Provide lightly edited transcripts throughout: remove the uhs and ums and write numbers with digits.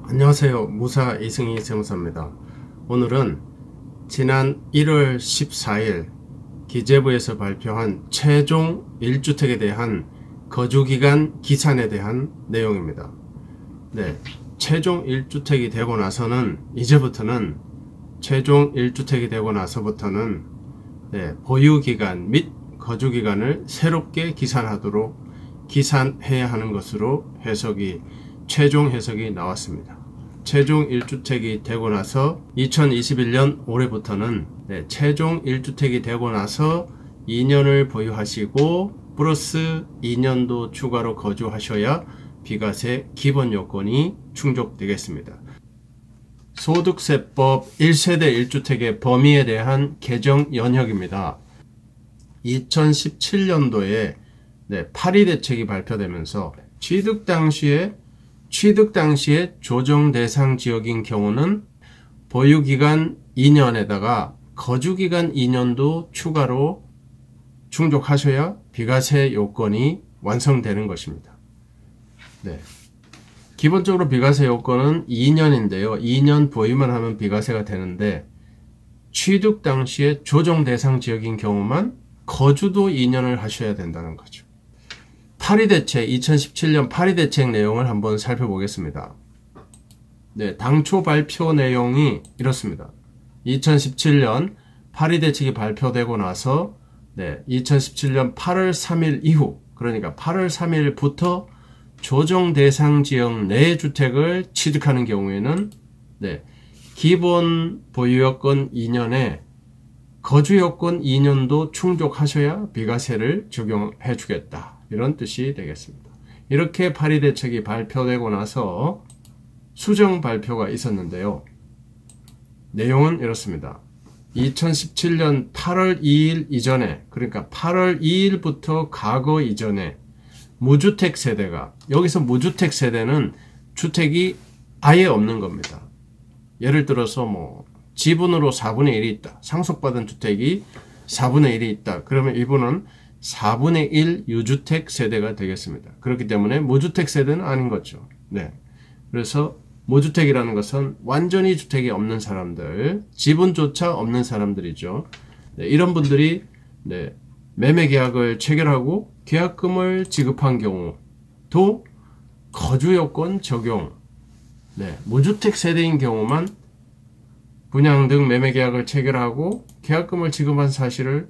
안녕하세요. 무사 이승희 세무사입니다. 오늘은 지난 1월 14일 기재부에서 발표한 최종 1주택에 대한 거주기간 기산에 대한 내용입니다. 네, 최종 1주택이 되고 나서는 이제부터는 최종 1주택이 되고 나서부터는 보유기간 및 거주기간을 새롭게 기산해야 하는 것으로 최종 해석이 나왔습니다. 최종 1주택이 되고 나서 2021년 올해부터는 최종 1주택이 되고 나서 2년을 보유하시고 플러스 2년도 추가로 거주하셔야 비과세 기본 요건이 충족되겠습니다. 소득세법 1세대 1주택의 범위에 대한 개정 연혁입니다. 2017년도에 8위 대책이 발표되면서 취득 당시에 조정 대상 지역인 경우는 보유기간 2년에다가 거주기간 2년도 추가로 충족하셔야 비과세 요건이 완성되는 것입니다. 기본적으로 비과세 요건은 2년인데요. 2년 보유만 하면 비과세가 되는데 취득 당시에 조정 대상 지역인 경우만 거주도 2년을 하셔야 된다는 거죠. 8위 대책, 2017년 8위 대책 내용을 한번 살펴보겠습니다. 당초 발표 내용이 이렇습니다. 2017년 8위 대책이 발표되고 나서 2017년 8월 3일 이후, 그러니까 8월 3일부터 조정 대상 지역 내 주택을 취득하는 경우에는 기본 보유요건 2년에 거주요건 2년도 충족하셔야 비과세를 적용해 주겠다. 이런 뜻이 되겠습니다. 이렇게 8위 대책이 발표되고 나서 수정 발표가 있었는데요. 내용은 이렇습니다. 2017년 8월 2일 이전에, 그러니까 8월 2일부터 과거 이전에 무주택 세대가, 여기서 무주택 세대는 주택이 아예 없는 겁니다. 예를 들어서 지분으로 4분의 1이 있다. 상속받은 주택이 4분의 1이 있다. 그러면 이분은 4분의 1 유주택 세대가 되겠습니다. 그렇기 때문에 무주택 세대는 아닌 거죠. 그래서 무주택이라는 것은 완전히 주택이 없는 사람들, 지분조차 없는 사람들이죠. 이런 분들이 매매계약을 체결하고 계약금을 지급한 경우도 거주요건 적용, 무주택 세대인 경우만 분양 등 매매계약을 체결하고 계약금을 지급한 사실을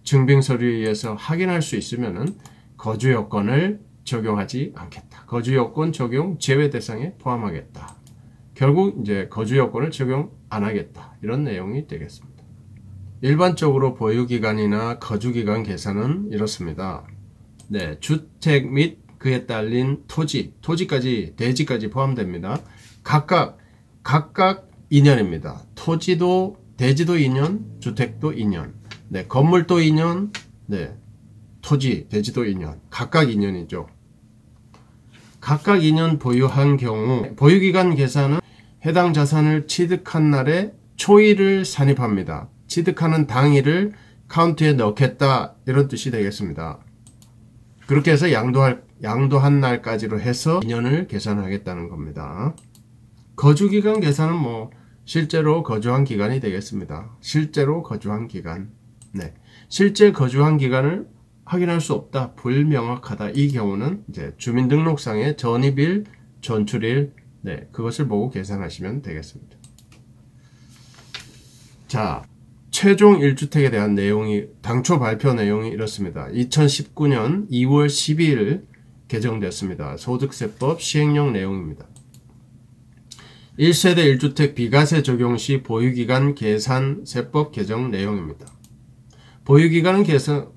증빙서류에 의해서 확인할 수 있으면은 거주요건을 적용하지 않겠다. 거주요건 적용 제외 대상에 포함하겠다. 결국 이제 거주요건을 적용 안 하겠다. 이런 내용이 되겠습니다. 일반적으로 보유기간이나 거주기간 계산은 이렇습니다. 주택 및 그에 딸린 토지까지, 대지까지 포함됩니다. 각각 2년입니다. 대지도 2년, 주택도 2년. 건물도 2년, 토지, 대지도 2년. 각각 2년이죠. 각각 2년 보유한 경우, 보유기간 계산은 해당 자산을 취득한 날에 초일을 산입합니다. 취득하는 당일을 카운트에 넣겠다. 이런 뜻이 되겠습니다. 그렇게 해서 양도한 날까지로 해서 2년을 계산하겠다는 겁니다. 거주기간 계산은 실제로 거주한 기간이 되겠습니다. 실제로 거주한 기간. 실제 거주한 기간을 확인할 수 없다, 불명확하다. 이 경우는 이제 주민등록상의 전입일, 전출일, 그것을 보고 계산하시면 되겠습니다. 자, 최종 1주택에 대한 내용이, 당초 발표 내용이 이렇습니다. 2019년 2월 12일 개정됐습니다. 소득세법 시행령 내용입니다. 1세대 1주택 비과세 적용 시 보유기간 계산 세법 개정 내용입니다.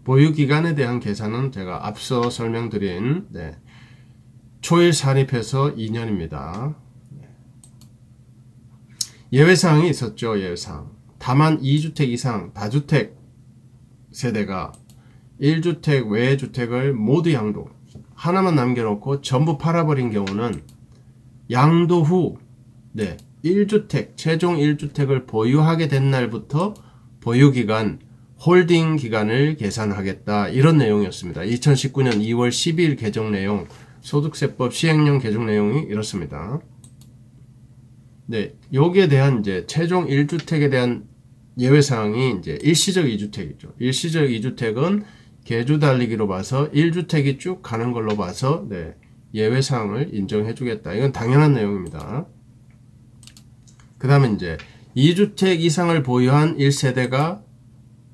보유기간에 대한 계산은 제가 앞서 설명드린 초일 산입해서 2년입니다. 예외사항이 있었죠. 예외사항. 다만 2주택 이상 다주택 세대가 1주택 외의 주택을 모두 양도, 하나만 남겨놓고 전부 팔아버린 경우는 양도 후 1주택, 최종 1주택을 보유하게 된 날부터 보유기간 홀딩 기간을 계산하겠다. 이런 내용이었습니다. 2019년 2월 12일 개정 내용, 소득세법 시행령 개정 내용이 이렇습니다. 네, 여기에 대한 이제 최종 1주택에 대한 예외사항이 이제 일시적 2주택이죠. 일시적 2주택은 계주 달리기로 봐서 1주택이 쭉 가는 걸로 봐서 네, 예외사항을 인정해 주겠다. 이건 당연한 내용입니다. 그 다음에 이제 2주택 이상을 보유한 1세대가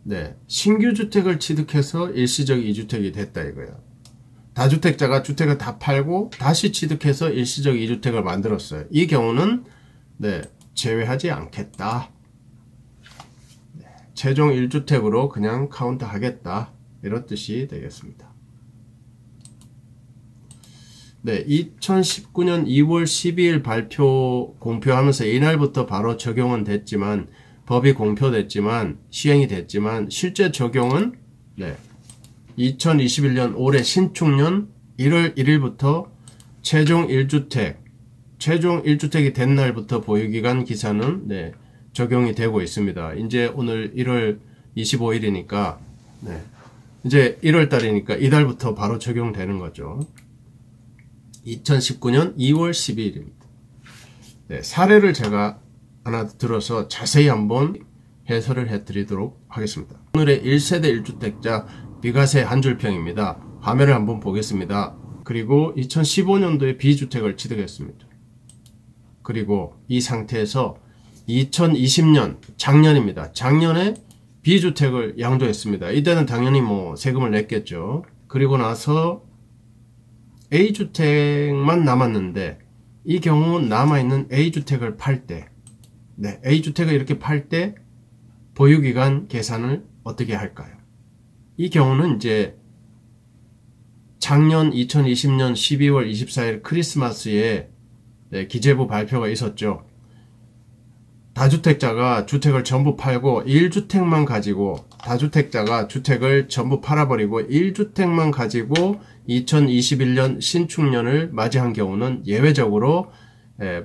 네, 신규 주택을 취득해서 일시적 2주택이 됐다 이거예요. 다주택자가 주택을 다 팔고 다시 취득해서 일시적 2주택을 만들었어요. 이 경우는 네, 제외하지 않겠다. 네, 최종 1주택으로 그냥 카운트 하겠다. 이런 뜻이 되겠습니다. 네, 2019년 2월 12일 공표하면서 이날부터 바로 적용은 됐지만 법이 공표됐지만 시행이 됐지만 실제 적용은 네, 2021년 올해 신축년 1월 1일부터 최종 1주택이 된 날부터 보유기간 기산은 네, 적용이 되고 있습니다. 이제 오늘 1월 25일이니까 네, 이제 1월 달이니까 이달부터 바로 적용되는 거죠. 2019년 2월 12일입니다. 네, 사례를 제가 하나 들어서 자세히 한번 해설을 해드리도록 하겠습니다. 오늘의 1세대 1주택자 비과세 한 줄평입니다. 화면을 한번 보겠습니다. 그리고 2015년도에 B주택을 취득했습니다. 그리고 이 상태에서 2020년 작년입니다. 작년에 B주택을 양도했습니다. 이때는 당연히 뭐 세금을 냈겠죠. 그리고 나서 A주택만 남았는데 이 경우 남아있는 A주택을 팔 때 네, A주택을 이렇게 팔 때 보유기간 계산을 어떻게 할까요? 이 경우는 이제 작년 2020년 12월 24일 크리스마스에 네, 기재부 발표가 있었죠. 다주택자가 주택을 전부 팔고 1주택만 가지고 다주택자가 주택을 전부 팔아버리고 1주택만 가지고 2021년 신축년을 맞이한 경우는 예외적으로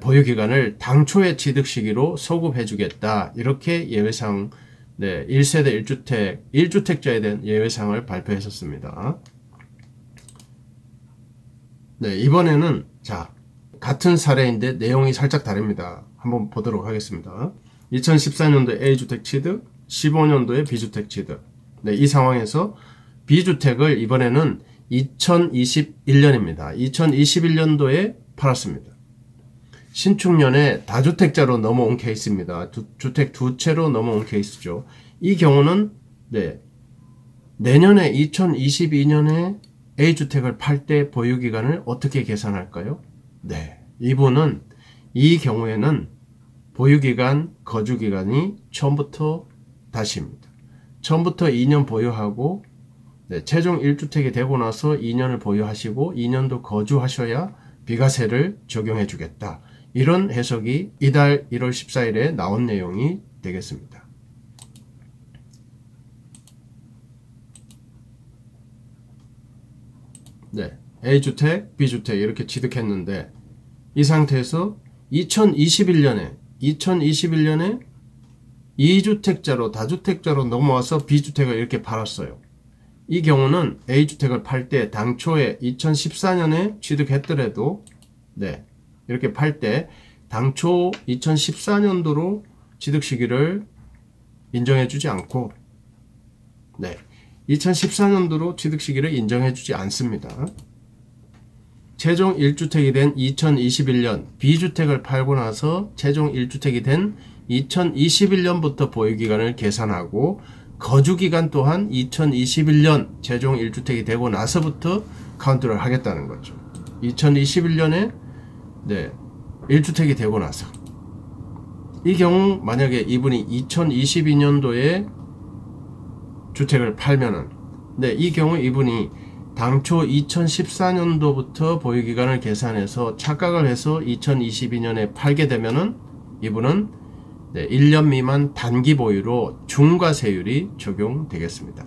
보유기간을 당초의 취득 시기로 소급해 주겠다. 이렇게 예외사항 네, 1세대 1주택자에 대한 예외사항을 발표했었습니다. 네, 이번에는 자 같은 사례인데 내용이 살짝 다릅니다. 한번 보도록 하겠습니다. 2014년도에 A주택 취득, 15년도에 B주택 취득. 네, 이 상황에서 B주택을 이번에는 2021년입니다. 2021년도에 팔았습니다. 신축년에 다주택자로 넘어온 케이스입니다. 주택 두 채로 넘어온 케이스죠. 이 경우는 네, 내년에 2022년에 A주택을 팔 때 보유기간을 어떻게 계산할까요? 네, 이분은 이 경우에는 보유기간, 거주기간이 처음부터 다시입니다. 처음부터 2년 보유하고 네, 최종 1주택이 되고 나서 2년을 보유하시고 2년도 거주하셔야 비과세를 적용해 주겠다. 이런 해석이 이달 1월 14일에 나온 내용이 되겠습니다. 네, A주택, B주택 이렇게 취득했는데 이 상태에서 2021년에 2주택자로 다주택자로 넘어와서 B주택을 이렇게 팔았어요. 이 경우는 A주택을 팔 때 당초에 2014년에 취득했더라도 네, 이렇게 팔 때 당초 2014년도로 취득 시기를 인정해 주지 않고 네, 2014년도로 취득 시기를 인정해 주지 않습니다. 최종 1주택이 된 2021년 B주택을 팔고 나서 최종 1주택이 된 2021년부터 보유기간을 계산하고 거주기간 또한 2021년 최종 1주택이 되고 나서부터 카운트를 하겠다는 거죠. 2021년에 네, 1주택이 되고 나서 이 경우 만약에 이분이 2022년도에 주택을 팔면은 네, 이 경우 이분이 당초 2014년도부터 보유기간을 계산해서 착각을 해서 2022년에 팔게 되면은 이분은 네, 1년 미만 단기 보유로 중과세율이 적용되겠습니다.